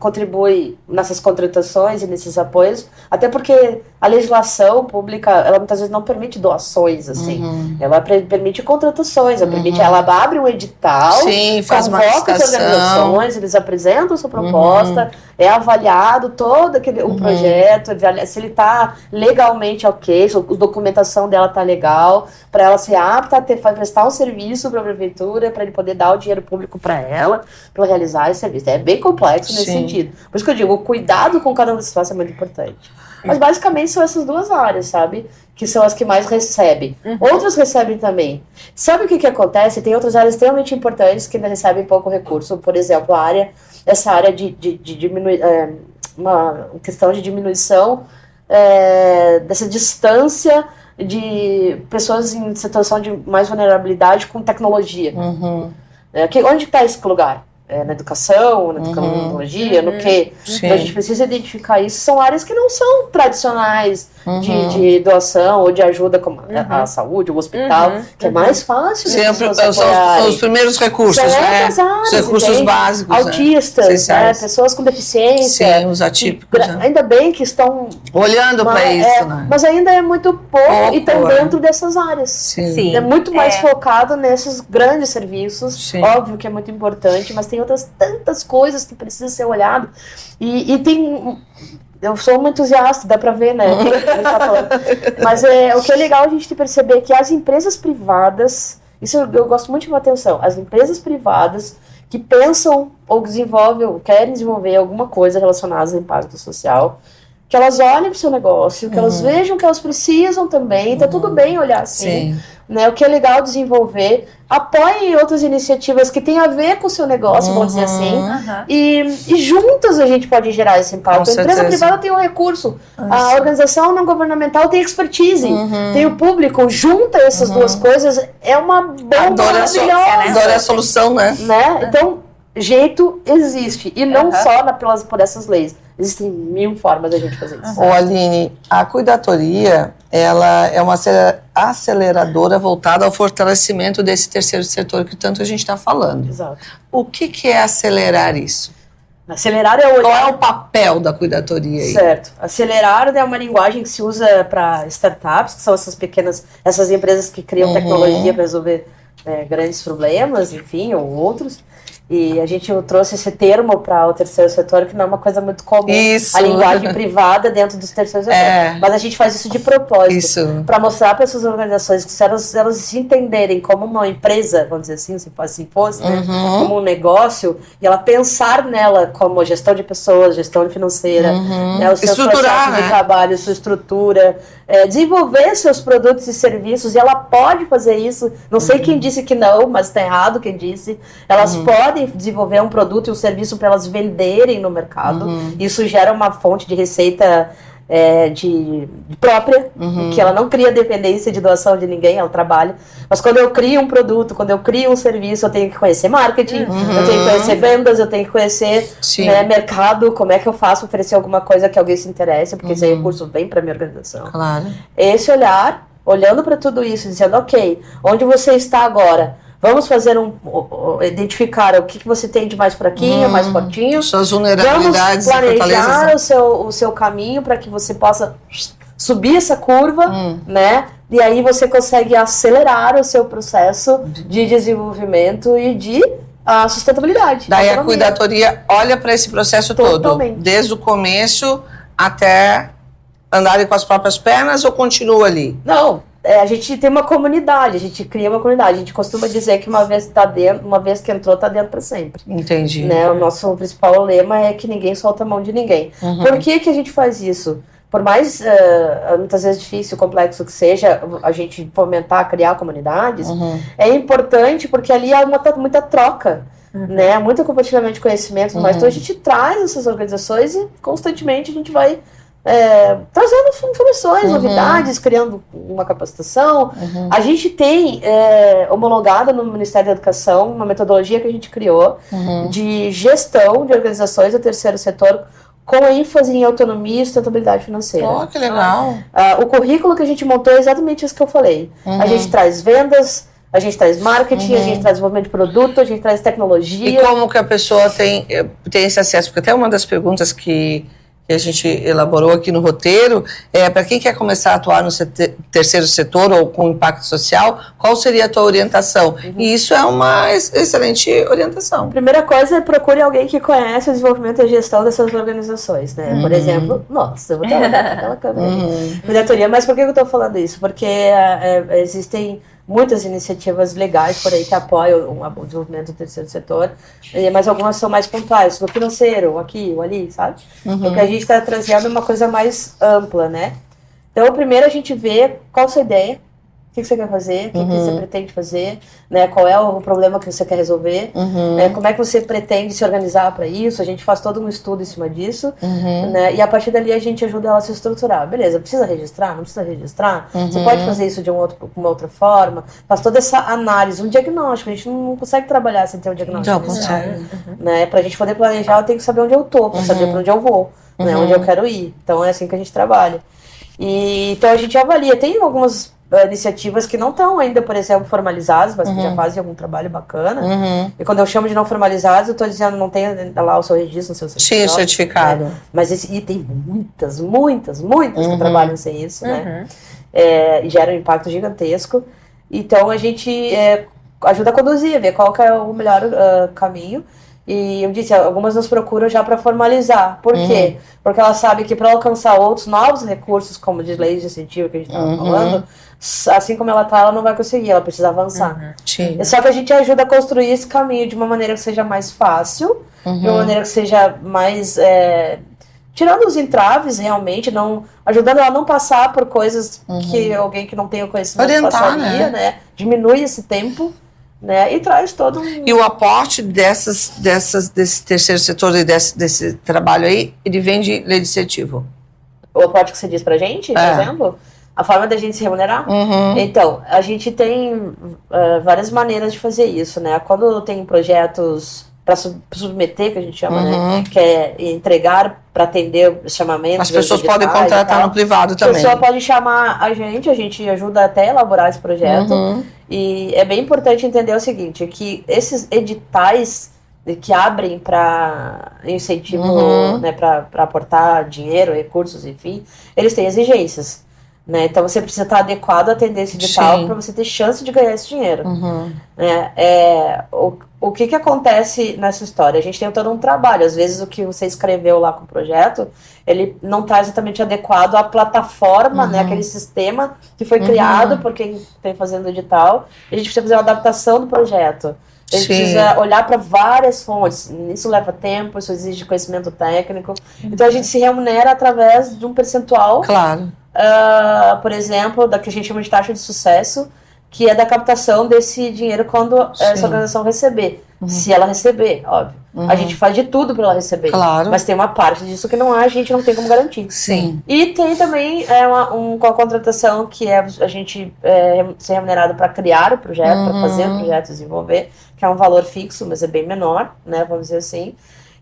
contribui nessas contratações e nesses apoios, até porque a legislação pública, ela muitas vezes não permite doações, assim, ela permite contratações, ela abre um edital, faz uma convoca as organizações, eles apresentam sua proposta, é avaliado todo o projeto, se ele está legalmente ok, a documentação dela tá legal, para ela ser apta a prestar um serviço para a prefeitura, para ele poder dar o dinheiro público para ela realizar esse serviço. É bem complexo nesse sentido. Por isso que eu digo, o cuidado com cada um desses passos é muito importante. Mas basicamente são essas duas áreas, sabe? Que são as que mais recebem. Outras recebem também. Sabe o que acontece? Tem outras áreas extremamente importantes que ainda recebem pouco recurso. Por exemplo, essa área de uma questão de diminuição dessa distância de pessoas em situação de mais vulnerabilidade com tecnologia. Onde está esse lugar? Na educação, na tecnologia, no quê? Então a gente precisa identificar isso. São áreas que não são tradicionais de doação ou de ajuda, como a saúde, o hospital, que é mais fácil. Sempre são os primeiros recursos, né? Os recursos básicos. Autistas, né? Pessoas com deficiência. Sim, os atípicos. Ainda bem que estão olhando para isso, né? Mas ainda é muito pouco e estão dentro dessas áreas. Sim. É muito mais focado nesses grandes serviços. Sim. Óbvio que é muito importante, mas tem outras tantas coisas que precisam ser olhado. E tem... Eu sou uma entusiasta, dá pra ver, né? Mas o que é legal a gente perceber que as empresas privadas, isso eu gosto muito de chamar atenção, as empresas privadas que pensam ou desenvolvem, ou querem desenvolver alguma coisa relacionada ao impacto social, que elas olhem pro seu negócio, que elas vejam que elas precisam também, tá tudo bem olhar assim. Né? O que é legal desenvolver, apoiem outras iniciativas que têm a ver com o seu negócio, vamos dizer assim, e juntas a gente pode gerar esse impacto. A empresa privada tem um recurso, a organização não governamental tem expertise, tem o público, junta essas duas coisas, é uma bomba maravilhosa. Adoro a solução, né? Então, jeito existe, e não só por essas leis. Existem 1000 formas da gente fazer isso. Aline, a cuidatoria, ela é uma aceleradora voltada ao fortalecimento desse terceiro setor que tanto a gente está falando. Exato. O que é acelerar isso? Acelerar é Qual é o papel da cuidatoria aí? Certo. Acelerar é uma linguagem que se usa para startups, que são essas empresas que criam tecnologia para resolver grandes problemas, enfim, ou outros. E a gente trouxe esse termo para o terceiro setor, que não é uma coisa muito comum. Isso. A linguagem privada dentro dos terceiros setores. Mas a gente faz isso de propósito. Para mostrar para essas organizações que se elas se entenderem como uma empresa, vamos dizer assim, se fosse, né? Como um negócio, e ela pensar nela como gestão de pessoas, gestão financeira, né? Os seus processos de trabalho, sua estrutura, desenvolver seus produtos e serviços, e ela pode fazer isso. Não sei quem disse que não, mas está errado quem disse. Elas podem desenvolver um produto e um serviço para elas venderem no mercado. Isso gera uma fonte de receita própria, que ela não cria dependência de doação de ninguém, ela trabalha. Mas quando eu crio um produto, quando eu crio um serviço, eu tenho que conhecer marketing, eu tenho que conhecer vendas, eu tenho que conhecer mercado, como é que eu faço oferecer alguma coisa que alguém se interesse, porque esse recurso vem para minha organização. Claro. Esse olhar, olhando para tudo isso, dizendo, ok, onde você está agora? Vamos fazer identificar o que você tem de mais fraquinho, mais fortinho. Suas vulnerabilidades. Vamos planejar o seu caminho para que você possa subir essa curva, né? E aí você consegue acelerar o seu processo de desenvolvimento e de sustentabilidade. Daí a cuidatoria olha para esse processo todo, desde o começo até andarem com as próprias pernas ou continua ali? Não. A gente tem uma comunidade, a gente cria uma comunidade. A gente costuma dizer que uma vez que entrou, tá dentro para sempre. Entendi. Né? O nosso principal lema é que ninguém solta a mão de ninguém. Por que a gente faz isso? Por mais, muitas vezes, difícil, complexo que seja, a gente fomentar, criar comunidades, é importante porque ali há muita troca, né? Muito compartilhamento de conhecimento, mas então a gente traz essas organizações e constantemente a gente vai trazendo informações, novidades, criando uma capacitação. A gente tem homologado no Ministério da Educação uma metodologia que a gente criou de gestão de organizações do terceiro setor com ênfase em autonomia e sustentabilidade financeira. Oh, que legal! O currículo que a gente montou é exatamente isso que eu falei. A gente traz vendas, a gente traz marketing, a gente traz desenvolvimento de produto, a gente traz tecnologia. E como que a pessoa tem esse acesso? Porque até uma das perguntas que que a gente elaborou aqui no roteiro, para quem quer começar a atuar no terceiro setor ou com impacto social, qual seria a tua orientação? E isso é uma excelente orientação. Primeira coisa é procure alguém que conhece o desenvolvimento e a gestão dessas organizações, né? Por exemplo, nossa, eu vou dar aquela câmera diretoria. Mas por que eu estou falando isso? Porque existem muitas iniciativas legais por aí que apoiam o desenvolvimento do terceiro setor, mas algumas são mais pontuais, no financeiro, aqui ou ali, sabe? Porque a gente está trazendo uma coisa mais ampla, né? Então, primeiro a gente vê qual a sua ideia, o que você quer fazer, o que você pretende fazer, né? Qual é o problema que você quer resolver, como é que você pretende se organizar para isso. A gente faz todo um estudo em cima disso, né? E a partir dali a gente ajuda ela a se estruturar. Beleza, precisa registrar? Não precisa registrar? Você pode fazer isso de uma outra forma? Faz toda essa análise, um diagnóstico. A gente não consegue trabalhar sem ter um diagnóstico. Não consegue. Né? Para a gente poder planejar, eu tenho que saber onde eu tô, para saber para onde eu vou, né? Onde eu quero ir. Então é assim que a gente trabalha. Então a gente avalia. Tem algumas iniciativas que não estão ainda, por exemplo, formalizadas, mas que já fazem algum trabalho bacana. E quando eu chamo de não formalizados, eu estou dizendo não tem lá o seu registro, o seu certificado. Sim, certificado. Né? Mas e tem muitas que trabalham sem isso, né? E geram um impacto gigantesco. Então a gente ajuda a conduzir, a ver qual que é o melhor caminho. E eu disse, algumas nos procuram já para formalizar. Por quê? Porque ela sabe que para alcançar outros novos recursos, como de leis de incentivo que a gente estava falando, assim como ela está, ela não vai conseguir, ela precisa avançar. Só que a gente ajuda a construir esse caminho de uma maneira que seja mais fácil, de uma maneira que seja mais... tirando os entraves, realmente, não, ajudando ela a não passar por coisas que alguém que não tem o conhecimento orientar, passaria, né? Diminui esse tempo. Né? E traz todo um... E o aporte desse terceiro setor e desse trabalho aí, ele vem de lei de incentivo. O aporte que você diz pra gente, por exemplo, a forma da gente se remunerar. Então, a gente tem várias maneiras de fazer isso, né? Quando tem projetos para submeter, que a gente chama, né? Que é entregar para atender os chamamentos. As pessoas podem contratar no privado também. A pessoa pode chamar a gente ajuda até a elaborar esse projeto. E é bem importante entender o seguinte, que esses editais que abrem para incentivo, né, para aportar dinheiro, recursos, enfim, eles têm exigências. Né? Então você precisa estar adequado a atender esse edital para você ter chance de ganhar esse dinheiro. O que acontece nessa história? A gente tem todo um trabalho. Às vezes o que você escreveu lá com o projeto, ele não está exatamente adequado à plataforma, né? Aquele sistema que foi criado por quem está fazendo o edital. A gente precisa fazer uma adaptação do projeto. A gente precisa olhar para várias fontes. Isso leva tempo, isso exige conhecimento técnico. Então a gente se remunera através de um percentual. Claro. Por exemplo, da que a gente chama de taxa de sucesso, que é da captação desse dinheiro quando essa organização receber. Se ela receber, óbvio. A gente faz de tudo para ela receber. Claro. Mas tem uma parte disso que não a gente não tem como garantir. E tem também uma contratação que é a gente ser remunerado para criar o projeto, para fazer o projeto, desenvolver, que é um valor fixo, mas é bem menor, né? Vamos dizer assim.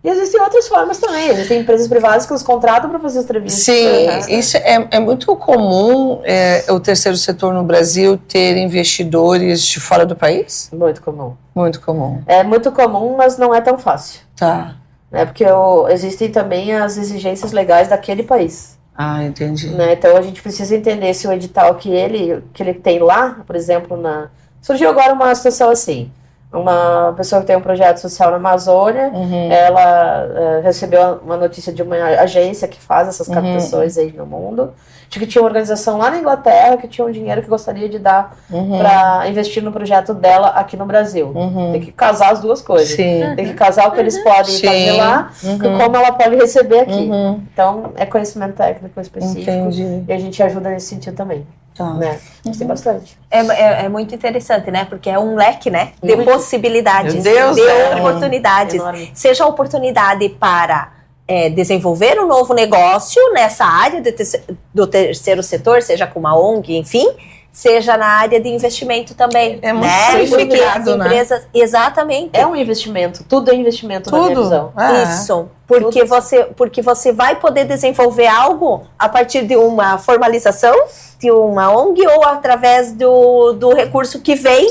E existem outras formas também. Existem empresas privadas que nos contratam para fazer entrevistas. Isso é muito comum, o terceiro setor no Brasil ter investidores de fora do país? Muito comum. Muito comum. É muito comum, mas não é tão fácil. Tá. Né? Porque existem também as exigências legais daquele país. Entendi. Né? Então a gente precisa entender se o edital que ele tem lá, por exemplo, surgiu agora uma situação assim. Uma pessoa que tem um projeto social na Amazônia, ela recebeu uma notícia de uma agência que faz essas captações aí no mundo, de que tinha uma organização lá na Inglaterra que tinha um dinheiro que gostaria de dar para investir no projeto dela aqui no Brasil. Tem que casar as duas coisas. Tem que casar o que eles podem fazer lá com como ela pode receber aqui. Então, é conhecimento técnico específico. Entendi. E a gente ajuda nesse sentido também. Né? Tem bastante. É muito interessante, né? Porque é um leque, né? De possibilidades, Meu Deus, de oportunidades. Enorme. Seja a oportunidade para desenvolver um novo negócio nessa área do terceiro setor, seja com uma ONG, enfim, seja na área de investimento também. É muito simplificado, simplificado, né? Empresas, exatamente. É um investimento, tudo é investimento na minha visão. Isso, porque você vai poder desenvolver algo a partir de uma formalização de uma ONG ou através do recurso que vem,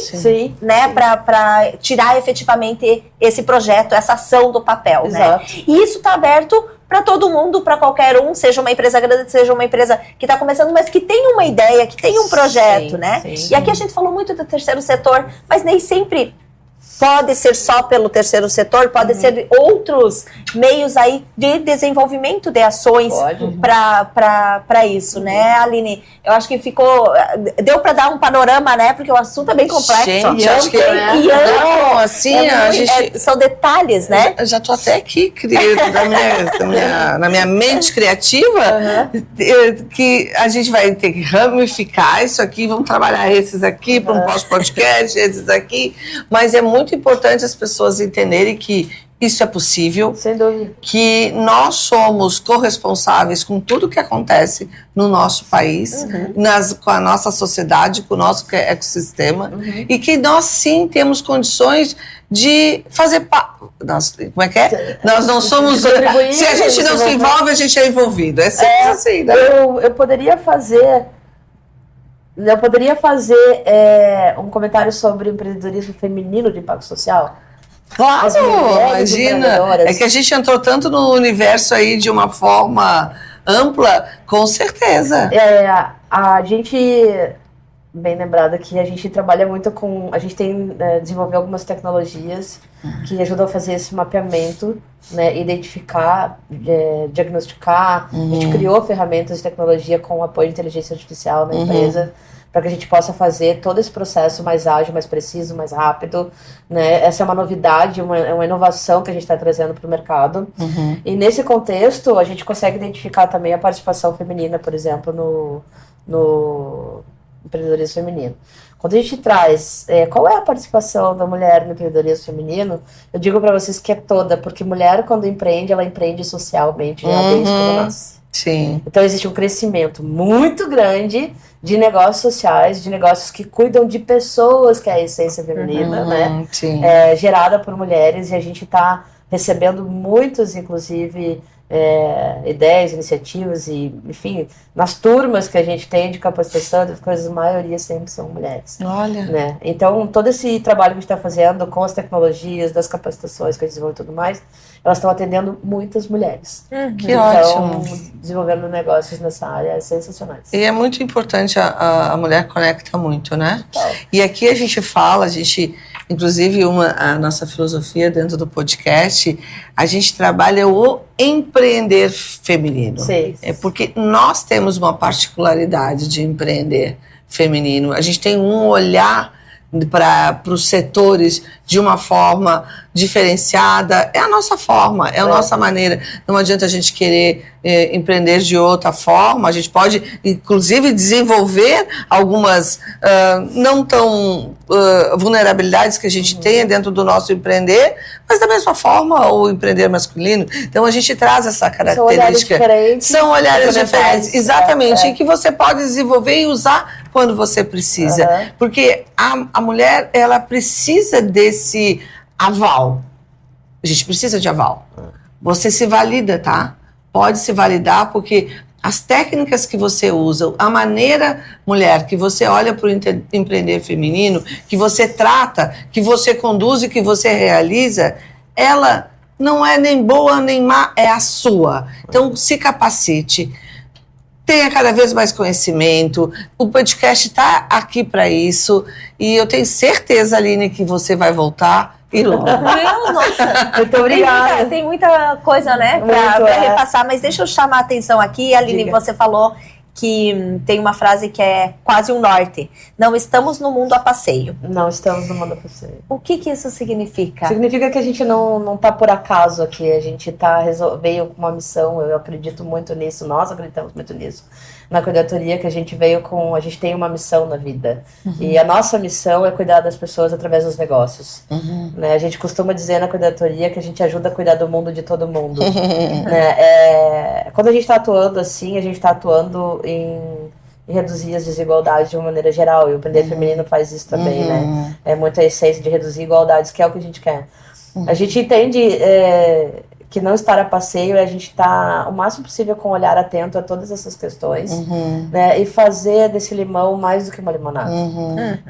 né, para tirar efetivamente esse projeto, essa ação do papel. Exato. Né? E isso está aberto para todo mundo, para qualquer um, seja uma empresa grande, seja uma empresa que está começando, mas que tem uma ideia, que tem um projeto, né? Sim. E aqui a gente falou muito do terceiro setor, mas nem sempre pode ser só pelo terceiro setor, pode ser outros meios aí de desenvolvimento de ações para isso, né, Aline? Eu acho que deu para dar um panorama, né, porque o assunto é bem complexo. Gente, acho que não, assim, a gente... são detalhes, né? Eu já tô até aqui, querido, na minha mente criativa, que a gente vai ter que ramificar isso aqui, vamos trabalhar esses aqui para um pós-podcast, esses aqui, mas é muito importante as pessoas entenderem que isso é possível, sem dúvida, que nós somos corresponsáveis com tudo que acontece no nosso país, com a nossa sociedade, com o nosso ecossistema, e que nós sim temos condições de fazer como é que é? Nós não somos... Se a gente não se envolve, a gente é envolvido. É sempre assim, né? Eu poderia fazer um comentário sobre o empreendedorismo feminino de impacto social. Claro, imagina. É que a gente entrou tanto no universo aí de uma forma ampla, com certeza. A gente, bem lembrada que a gente trabalha muito com... A gente tem desenvolvido algumas tecnologias que ajudam a fazer esse mapeamento, né, identificar, diagnosticar. A gente criou ferramentas de tecnologia com o apoio de inteligência artificial na empresa, para que a gente possa fazer todo esse processo mais ágil, mais preciso, mais rápido, né? Essa é uma novidade, uma inovação que a gente está trazendo para o mercado. E nesse contexto, a gente consegue identificar também a participação feminina, por exemplo, no empreendedorismo feminino. Quando a gente traz qual é a participação da mulher no empreendedorismo feminino, eu digo para vocês que é toda, porque mulher, quando empreende, ela empreende socialmente, já desde quando nasce. Sim. Então existe um crescimento muito grande de negócios sociais, de negócios que cuidam de pessoas, que é a essência feminina, né? Sim. Gerada por mulheres, e a gente está recebendo muitos, inclusive, ideias, iniciativas, e, enfim, nas turmas que a gente tem de capacitação, das coisas, a maioria sempre são mulheres. Olha. Né? Então, todo esse trabalho que a gente está fazendo com as tecnologias, das capacitações que a gente desenvolve e tudo mais, elas estão atendendo muitas mulheres. Que ótimo. Desenvolvendo negócios nessa área sensacionais. E é muito importante, a mulher conecta muito, né? E aqui a gente fala, inclusive a nossa filosofia dentro do podcast, a gente trabalha o empreender feminino. Sim. É porque nós temos uma particularidade de empreender feminino. A gente tem um olhar para os setores de uma forma diferenciada. É a nossa forma, é a nossa maneira. Não adianta a gente querer empreender de outra forma. A gente pode, inclusive, desenvolver algumas não tão vulnerabilidades que a gente tenha dentro do nosso empreender, mas da mesma forma o empreender masculino. Então a gente traz essa característica. São olhares diferentes. Exatamente, e que você pode desenvolver e usar quando você precisa. Porque a mulher, ela precisa desse aval. A gente precisa de aval. Você se valida, tá? Pode se validar, porque as técnicas que você usa, a maneira, mulher, que você olha para o empreender feminino, que você trata, que você conduz e que você realiza, ela não é nem boa nem má, é a sua. Então, se capacite. Tenha cada vez mais conhecimento. O podcast está aqui para isso. E eu tenho certeza, Aline, que você vai voltar e logo. Nossa, muito obrigada. Tem muita coisa, né, para repassar. Mas deixa eu chamar a atenção aqui. Aline, você falou que tem uma frase que é quase um norte. Não estamos no mundo a passeio. Não estamos no mundo a passeio. O que isso significa? Significa que a gente não tá por acaso aqui. A gente veio com uma missão. Eu acredito muito nisso. Nós acreditamos muito nisso. Na Cuidatoria, que a gente tem uma missão na vida. E a nossa missão é cuidar das pessoas através dos negócios. Né? A gente costuma dizer na Cuidatoria que a gente ajuda a cuidar do mundo de todo mundo. Né? Quando a gente está atuando assim, a gente está atuando em reduzir as desigualdades de uma maneira geral. E o empreender feminino faz isso também, né? É muito a essência de reduzir igualdades, que é o que a gente quer. A gente entende que não estar a passeio é a gente estar o máximo possível com o olhar atento a todas essas questões, né? E fazer desse limão mais do que uma limonada.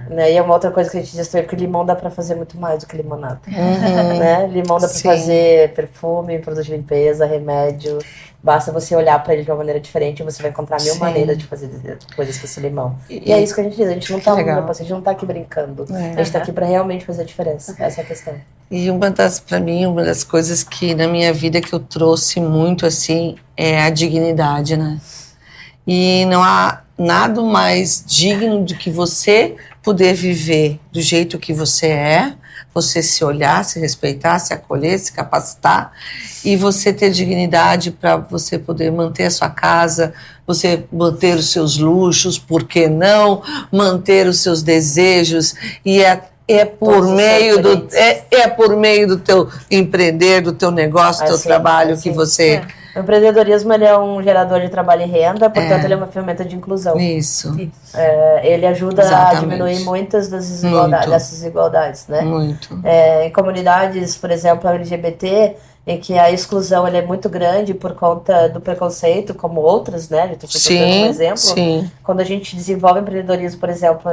Né? E é uma outra coisa que a gente diz também, porque limão dá para fazer muito mais do que limonada. Né? Limão dá para fazer perfume, produto de limpeza, remédio. Basta você olhar para ele de uma maneira diferente e você vai encontrar mil maneiras de fazer coisas com esse limão. E é isso que a gente diz, a gente não tá a gente não tá aqui brincando. A gente tá aqui para realmente fazer a diferença. Essa é a questão. E para mim, uma das coisas que na minha vida que eu trouxe muito, assim, é a dignidade, né? E não há nada mais digno do que você poder viver do jeito que você é, você se olhar, se respeitar, se acolher, se capacitar e você ter dignidade para você poder manter a sua casa, você manter os seus luxos, por que não? Manter os seus desejos e é por meio do teu empreender, do teu negócio, do teu trabalho que você... O empreendedorismo ele é um gerador de trabalho e renda, portanto ele é uma ferramenta de inclusão. Isso. Ele ajuda a diminuir muitas dessas desigualdades, né? Muito. Em comunidades, por exemplo, LGBT, em que a exclusão ela é muito grande por conta do preconceito, como outras, né? Estou dando um exemplo. Sim. Quando a gente desenvolve empreendedorismo, por exemplo,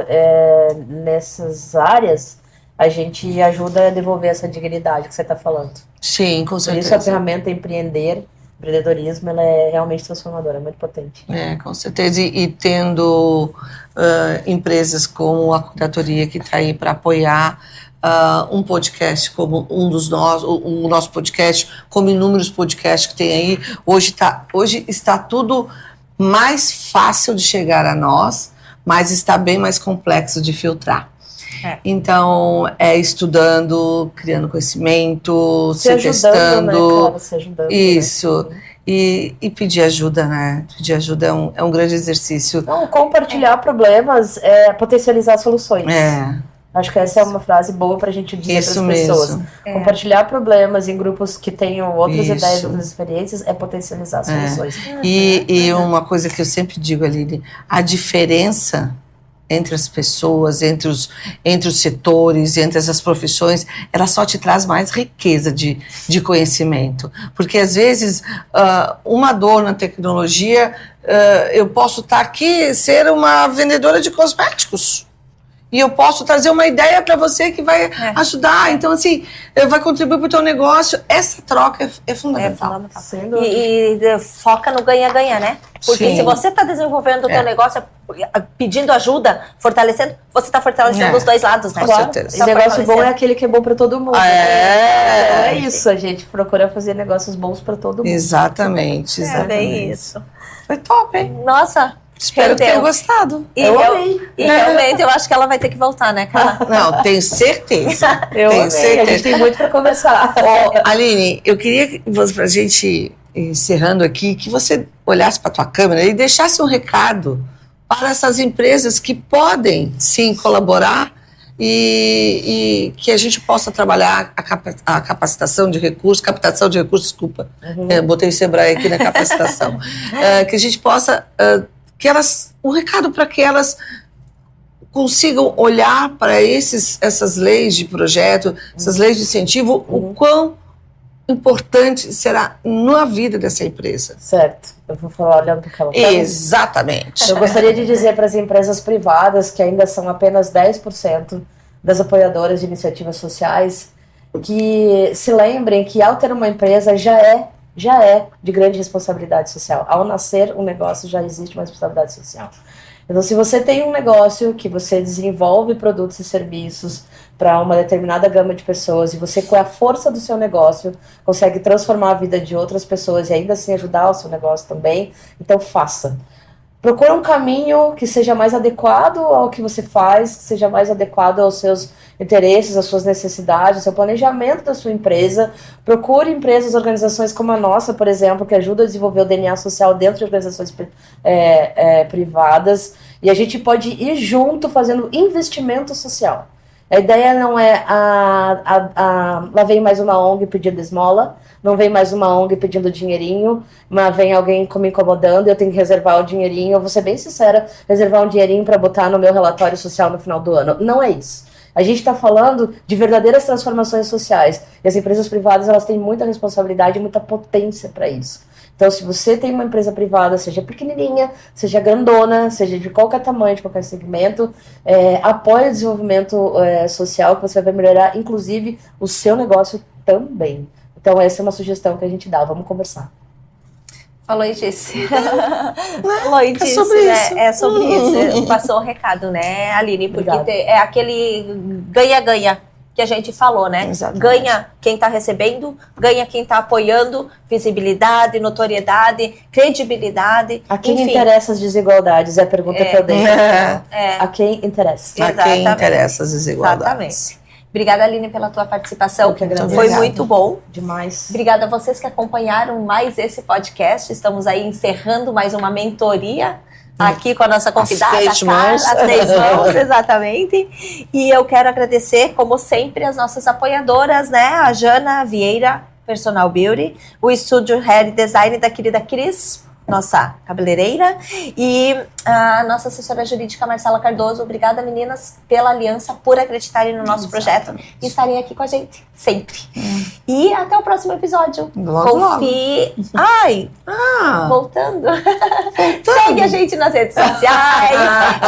nessas áreas, a gente ajuda a devolver essa dignidade que você está falando. Sim, com certeza. Por isso a ferramenta empreendedorismo, ela é realmente transformadora, é muito potente. Com certeza. E tendo empresas como a Curatoria que está aí para apoiar um podcast como o nosso podcast, como inúmeros podcasts que tem aí, hoje está tudo mais fácil de chegar a nós, mas está bem mais complexo de filtrar. Então, estudando, criando conhecimento, se testando. Né, se ajudando, isso. Né? E pedir ajuda, né? Pedir ajuda é um grande exercício. Não, compartilhar problemas é potencializar soluções. Acho que essa é uma frase boa pra gente dizer para as pessoas. Compartilhar problemas em grupos que tenham outras ideias, outras experiências, é potencializar soluções. E uma coisa que eu sempre digo, Aline, a diferença entre as pessoas, entre os setores, entre essas profissões, ela só te traz mais riqueza de conhecimento. Porque, às vezes, uma dor na tecnologia, eu posso estar aqui, ser uma vendedora de cosméticos. E eu posso trazer uma ideia para você que vai ajudar. Então, assim, vai contribuir para o teu negócio. Essa troca é fundamental. E foca no ganha-ganha, né? Porque se você está desenvolvendo o teu negócio, pedindo ajuda, fortalecendo, você está fortalecendo os dois lados, né? Com certeza. E negócio bom é aquele que é bom para todo mundo. É isso, a gente procura fazer negócios bons para todo mundo. Exatamente. É bem isso. Foi top, hein? Nossa, espero que tenha gostado. Eu amei. E realmente eu acho que ela vai ter que voltar, né, Carla? Não, tenho certeza. Tenho certeza. A gente tem muito para conversar. Aline, eu queria, para a gente encerrando aqui, que você olhasse para a tua câmera e deixasse um recado para essas empresas que podem, sim, colaborar e que a gente possa trabalhar a captação de recursos, desculpa, botei o Sebrae aqui na capacitação, que a gente possa... um recado para que elas consigam olhar para essas leis de projeto, essas leis de incentivo, o quão importante será na vida dessa empresa. Certo. Eu vou falar olhando para aquela. Exatamente. Eu gostaria de dizer para as empresas privadas, que ainda são apenas 10% das apoiadoras de iniciativas sociais, que se lembrem que ao ter uma empresa já é de grande responsabilidade social. Ao nascer um negócio já existe uma responsabilidade social. Então, se você tem um negócio que você desenvolve produtos e serviços para uma determinada gama de pessoas e você, com a força do seu negócio, consegue transformar a vida de outras pessoas e ainda assim ajudar o seu negócio também, então faça. Procura um caminho que seja mais adequado ao que você faz, que seja mais adequado aos seus interesses, às suas necessidades, ao seu planejamento da sua empresa. Procure empresas, organizações como a nossa, por exemplo, que ajudam a desenvolver o DNA social dentro de organizações privadas. E a gente pode ir junto fazendo investimento social. A ideia não é lá vem mais uma ONG pedindo esmola, não vem mais uma ONG pedindo dinheirinho, mas vem alguém me incomodando, eu tenho que reservar o dinheirinho, eu vou ser bem sincera, reservar um dinheirinho para botar no meu relatório social no final do ano. Não é isso. A gente está falando de verdadeiras transformações sociais. E as empresas privadas, elas têm muita responsabilidade e muita potência para isso. Então, se você tem uma empresa privada, seja pequenininha, seja grandona, seja de qualquer tamanho, de qualquer segmento, apoie o desenvolvimento social, que você vai melhorar, inclusive, o seu negócio também. Então, essa é uma sugestão que a gente dá. Vamos conversar. Falou e disse. Falou e disse, sobre né? isso. É sobre isso. Passou o recado, né, Aline? Porque Obrigada. é aquele ganha-ganha que a gente falou, né? Exatamente. Ganha quem está recebendo, ganha quem está apoiando, visibilidade, notoriedade, credibilidade. A quem enfim. interessa as desigualdades? É a pergunta que eu deixo. É. A quem interessa? A quem Exatamente. interessa as desigualdades. Exatamente. Obrigada, Aline, pela tua participação. Eu que agradeço. Foi Obrigada. muito bom. Demais. Obrigada a vocês que acompanharam mais esse podcast. Estamos aí encerrando mais uma mentoria aqui com a nossa convidada, As seis Carla, mãos. as 6 mãos, exatamente. E eu quero agradecer, como sempre, as nossas apoiadoras, né? A Jana Vieira, Personal Beauty, o Estúdio Hair Design da querida Cris, nossa cabeleireira, e a nossa assessora jurídica Marcela Cardoso. Obrigada, meninas, pela aliança, por acreditarem no nosso projeto e estarem aqui com a gente sempre. E até o próximo episódio. Logo, Confie. Ai, voltando. Segue a gente nas redes sociais,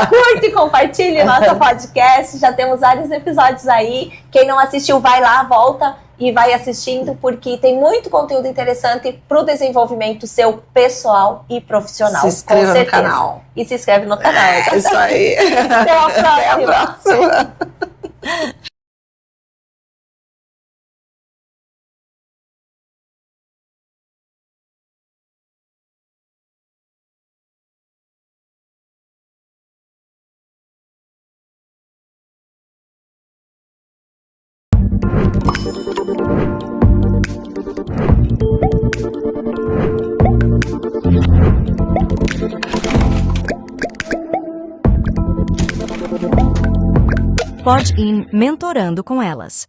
curte e compartilhe nosso podcast. Já temos vários episódios aí. Quem não assistiu, vai lá, volta e vai assistindo, porque tem muito conteúdo interessante para o desenvolvimento seu pessoal e profissional. Se inscreva com no certeza. canal. E se inscreve no canal. É isso aí. Até a próxima. Até a próxima. Pod In Mentorando com Elas.